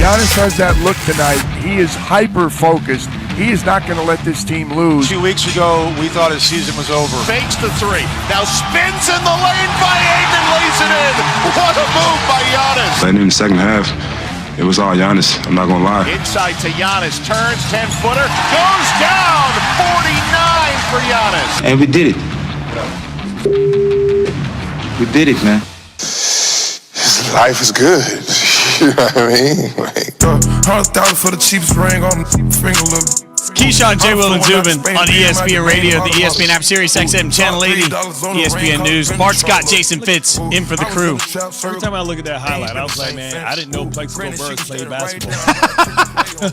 Giannis has that look tonight. He is hyper-focused. He is not going to let this team lose. 2 weeks ago, we thought his season was over. Fakes the three. Now spins in the lane by Ayton and lays it in. What a move by Giannis. And in the second half, it was all Giannis. I'm not going to lie. Inside to Giannis. Turns 10-footer. Goes down. 49 for Giannis. And we did it. We did it, man. Life is good. You know what I mean? Like, $100,000 for the cheapest ring on the finger, look. Keyshawn, J. Will, and Zubin on ESPN Radio, the ESPN app, Sirius XM, Channel 80, ESPN News. Bart Scott, Jason Fitz, in for the crew. Every time I look at that highlight, I was like, man, I didn't know Plexico Birds played basketball.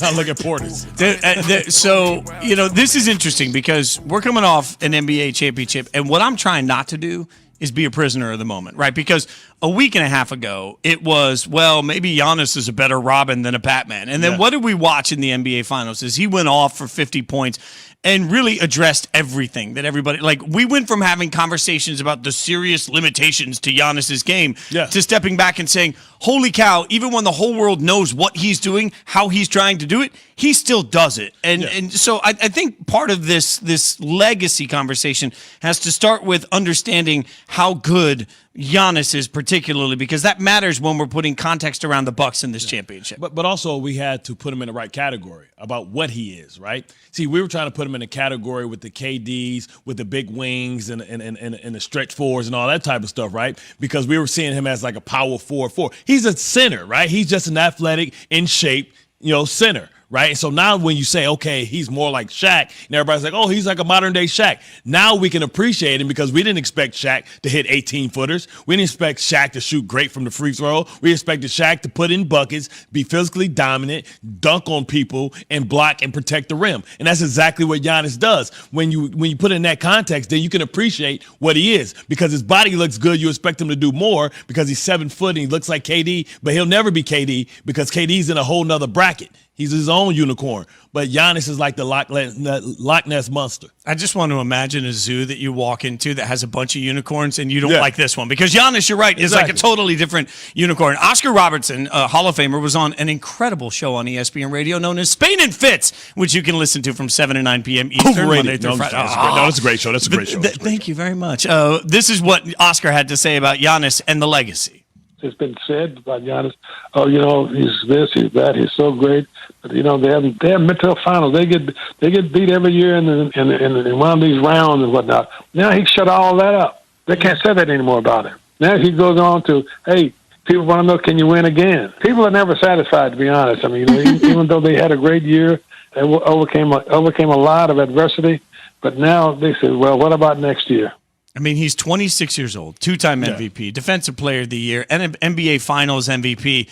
I look at Portis. So, you know, this is interesting because we're coming off an NBA championship, and what I'm trying not to do is be a prisoner of the moment, right? Because a week and a half ago, it was, well, maybe Giannis is a better Robin than a Batman. And then what did we watch in the NBA Finals? Is he went off for 50 points and really addressed everything that everybody, like, we went from having conversations about the serious limitations to Giannis's game to stepping back and saying, holy cow, even when the whole world knows what he's doing, how he's trying to do it, he still does it. And so I think part of this legacy conversation has to start with understanding how good Giannis is, particularly because that matters when we're putting context around the Bucks in this championship. But also we had to put him in the right category about what he is, right? See, we were trying to put him in a category with the KDs, with the big wings and the stretch fours and all that type of stuff, right? Because we were seeing him as like a power 4-4. He's a center, right? He's just an athletic, in shape, center. Right. So now when you say, OK, he's more like Shaq, and everybody's like, oh, he's like a modern day Shaq. Now we can appreciate him because we didn't expect Shaq to hit 18 footers. We didn't expect Shaq to shoot great from the free throw. We expected Shaq to put in buckets, be physically dominant, dunk on people, and block and protect the rim. And that's exactly what Giannis does. When you put it in that context, then you can appreciate what he is because his body looks good. You expect him to do more because he's 7 foot and he looks like KD, but he'll never be KD because KD's in a whole nother bracket. He's his own unicorn. But Giannis is like the Loch Ness Monster. I just want to imagine a zoo that you walk into that has a bunch of unicorns and you don't like this one. Because Giannis, you're right, is like a totally different unicorn. Oscar Robertson, Hall of Famer, was on an incredible show on ESPN Radio known as Spain and Fitz, which you can listen to from 7 to 9 p.m. Eastern, Monday through Friday. No, that's a great show. That's a great show. Thank you very much. This is what Oscar had to say about Giannis and the legacy. It's been said about Giannis, he's this, he's that, he's so great. But they have mental finals. They get beat every year in one of these rounds and whatnot. Now he shut all that up. They can't say that anymore about him. Now he goes on to, hey, people want to know, can you win again? People are never satisfied, to be honest. I mean, even though they had a great year, they overcame a lot of adversity. But now they say, well, what about next year? I mean, he's 26 years old, two-time MVP, Defensive Player of the Year, and an NBA Finals MVP,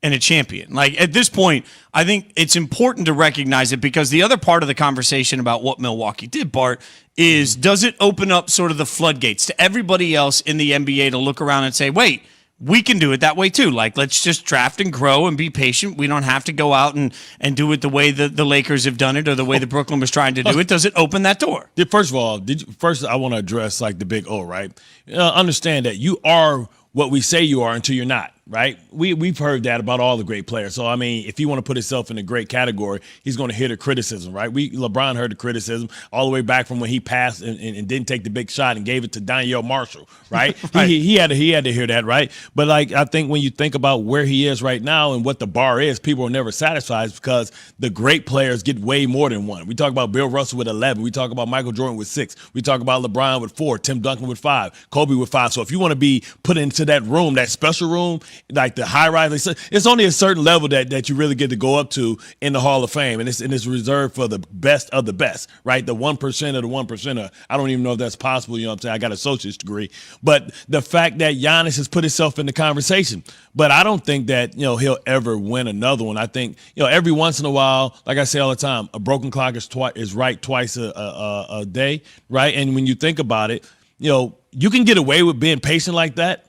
and a champion. Like, at this point, I think it's important to recognize it because the other part of the conversation about what Milwaukee did, Bart, is does it open up sort of the floodgates to everybody else in the NBA to look around and say, wait, we can do it that way too. Like, let's just draft and grow and be patient. We don't have to go out and do it the way the Lakers have done it or the way that Brooklyn was trying to do it. Does it open that door? First of all, I want to address like the big O, right? Understand that you are what we say you are until you're not, right? We've heard that about all the great players. So, I mean, if you want to put himself in a great category, he's going to hear the criticism, right? LeBron heard the criticism all the way back from when he passed and didn't take the big shot and gave it to Danielle Marshall, right? right. He had to hear that, right? But, like, I think when you think about where he is right now and what the bar is, people are never satisfied because the great players get way more than one. We talk about Bill Russell with 11. We talk about Michael Jordan with 6. We talk about LeBron with 4, Tim Duncan with 5, Kobe with 5. So if you want to be put into that room, that special room, like the high rise, it's only a certain level that you really get to go up to in the Hall of Fame, and it's reserved for the best of the best, right? The 1% of the 1%. I don't even know if that's possible. You know what I'm saying? I got an associate's degree, but the fact that Giannis has put himself in the conversation, but I don't think that he'll ever win another one. I think every once in a while, like I say all the time, a broken clock is right twice a day, right? And when you think about it, you can get away with being patient like that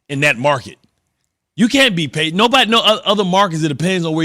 in that market. You can't be paid. Other markets, it depends on where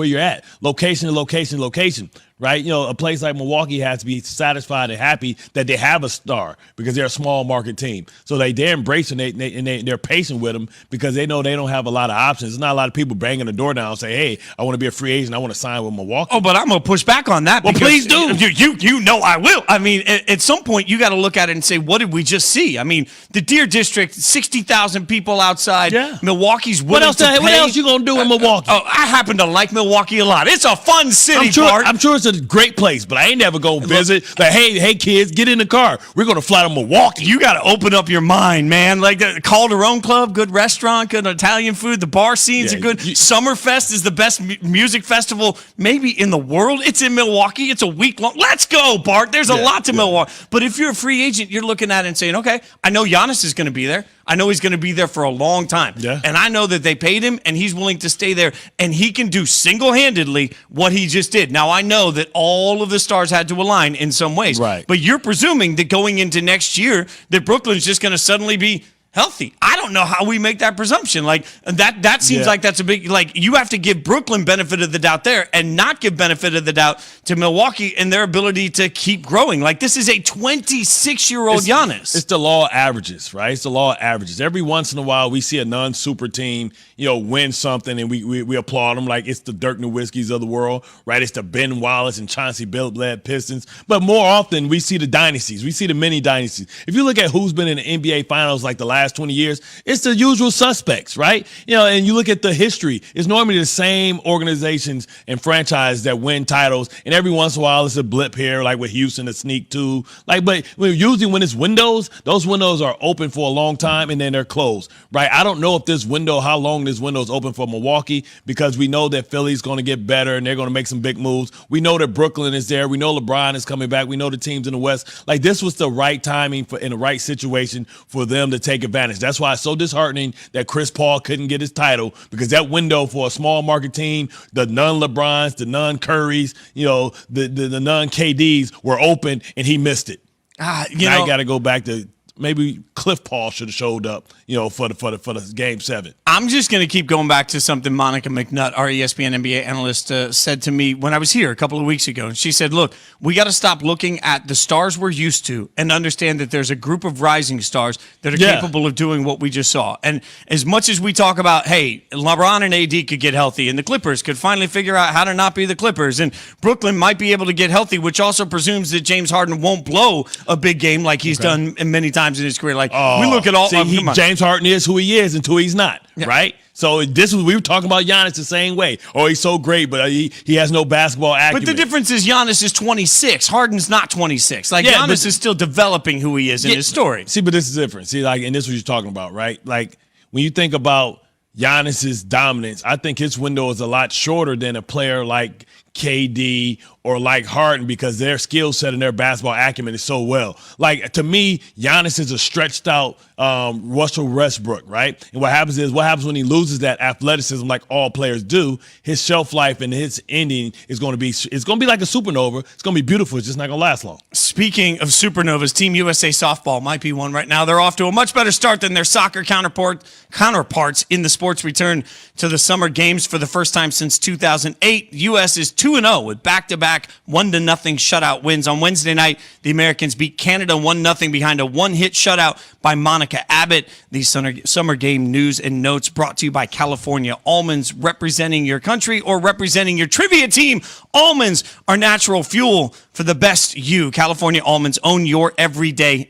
you're at. Location to location to location. right? You know, a place like Milwaukee has to be satisfied and happy that they have a star because they're a small market team. So they're embracing it and they're patient with them because they know they don't have a lot of options. There's not a lot of people banging the door down and say, hey, I want to be a free agent. I want to sign with Milwaukee. Oh, but I'm going to push back on that. Well, please do. You know I will. I mean, at some point, you got to look at it and say, what did we just see? I mean, the Deer District, 60,000 people outside. Yeah. Milwaukee's willing to pay. What else you going to do in Milwaukee? I happen to like Milwaukee a lot. It's a fun city, Bart. I'm sure it's a great place, but I ain't never go visit. Like, hey, kids, get in the car. We're going to fly to Milwaukee. You got to open up your mind, man. Like the Calderon Club, good restaurant, good Italian food. The bar scenes are good. Summerfest is the best music festival maybe in the world. It's in Milwaukee. It's a week long. Let's go, Bart. There's a lot to Milwaukee. But if you're a free agent, you're looking at it and saying, okay, I know Giannis is going to be there. I know he's going to be there for a long time. Yeah. And I know that they paid him and he's willing to stay there and he can do single-handedly what he just did. Now, I know that all of the stars had to align in some ways. Right. But you're presuming that going into next year that Brooklyn's just going to suddenly be healthy. I don't know how we make that presumption. Like that seems like that's a big, like you have to give Brooklyn benefit of the doubt there and not give benefit of the doubt to Milwaukee and their ability to keep growing. Like this is a 26-year-old Giannis. It's the law of averages, right? It's the law of averages. Every once in a while we see a non-super team, win something and we applaud them like it's the Dirk Nowitzkis of the world, right? It's the Ben Wallace and Chauncey Billups-led Pistons. But more often we see the dynasties. We see the mini dynasties. If you look at who's been in the NBA Finals like the last 20 years, it's the usual suspects, right? And you look at the history, it's normally the same organizations and franchises that win titles, and every once in a while it's a blip here, like with Houston, a sneak too. But usually when it's windows, those windows are open for a long time and then they're closed, right? I don't know if how long this window is open for Milwaukee because we know that Philly's going to get better and they're going to make some big moves. We know that Brooklyn is there. We know LeBron is coming back. We know the teams in the West. Like this was the right timing in the right situation for them to take advantage. That's why it's so disheartening that Chris Paul couldn't get his title because that window for a small market team, the non-LeBrons, the non-Currys, the non-KDs were open and he missed it. Now I got to go back to maybe Cliff Paul should have showed up, for the Game 7. I'm just going to keep going back to something Monica McNutt, our ESPN NBA analyst, said to me when I was here a couple of weeks ago. And she said, look, we got to stop looking at the stars we're used to and understand that there's a group of rising stars that are capable of doing what we just saw. And as much as we talk about, hey, LeBron and AD could get healthy and the Clippers could finally figure out how to not be the Clippers and Brooklyn might be able to get healthy, which also presumes that James Harden won't blow a big game like he's done many times in his career. Like we look at all. James Harden is who he is until he's not, right? So we were talking about Giannis the same way. Oh, he's so great, but he has no basketball acumen. But the difference is Giannis is 26. Harden's not 26. Like Giannis is still developing who he is in his story. See, but this is different. See, and this is what you're talking about, right? Like when you think about Giannis's dominance, I think his window is a lot shorter than a player like KD or like Harden because their skill set and their basketball acumen is so well. Like to me, Giannis is a stretched out Russell Westbrook, right? And what happens when he loses that athleticism like all players do, his shelf life and his ending is going to be like a supernova. It's going to be beautiful. It's just not going to last long. Speaking of supernovas, Team USA softball might be one right now. They're off to a much better start than their soccer counterparts in the sports return to the summer games for the first time since 2008. U.S. is 2-0 with back-to-back 1-0 shutout wins. On Wednesday night, the Americans beat Canada 1-0 behind a one-hit shutout by Monica Abbott. These summer game news and notes brought to you by California Almonds, representing your country or representing your trivia team. Almonds are natural fuel for the best you. California Almonds, own your every day.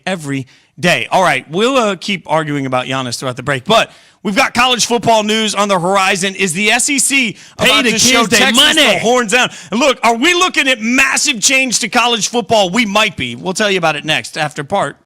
All right, we'll keep arguing about Giannis throughout the break, but we've got college football news on the horizon. Is the SEC about to show Texas the horns down? And look, are we looking at massive change to college football? We might be. We'll tell you about it next after part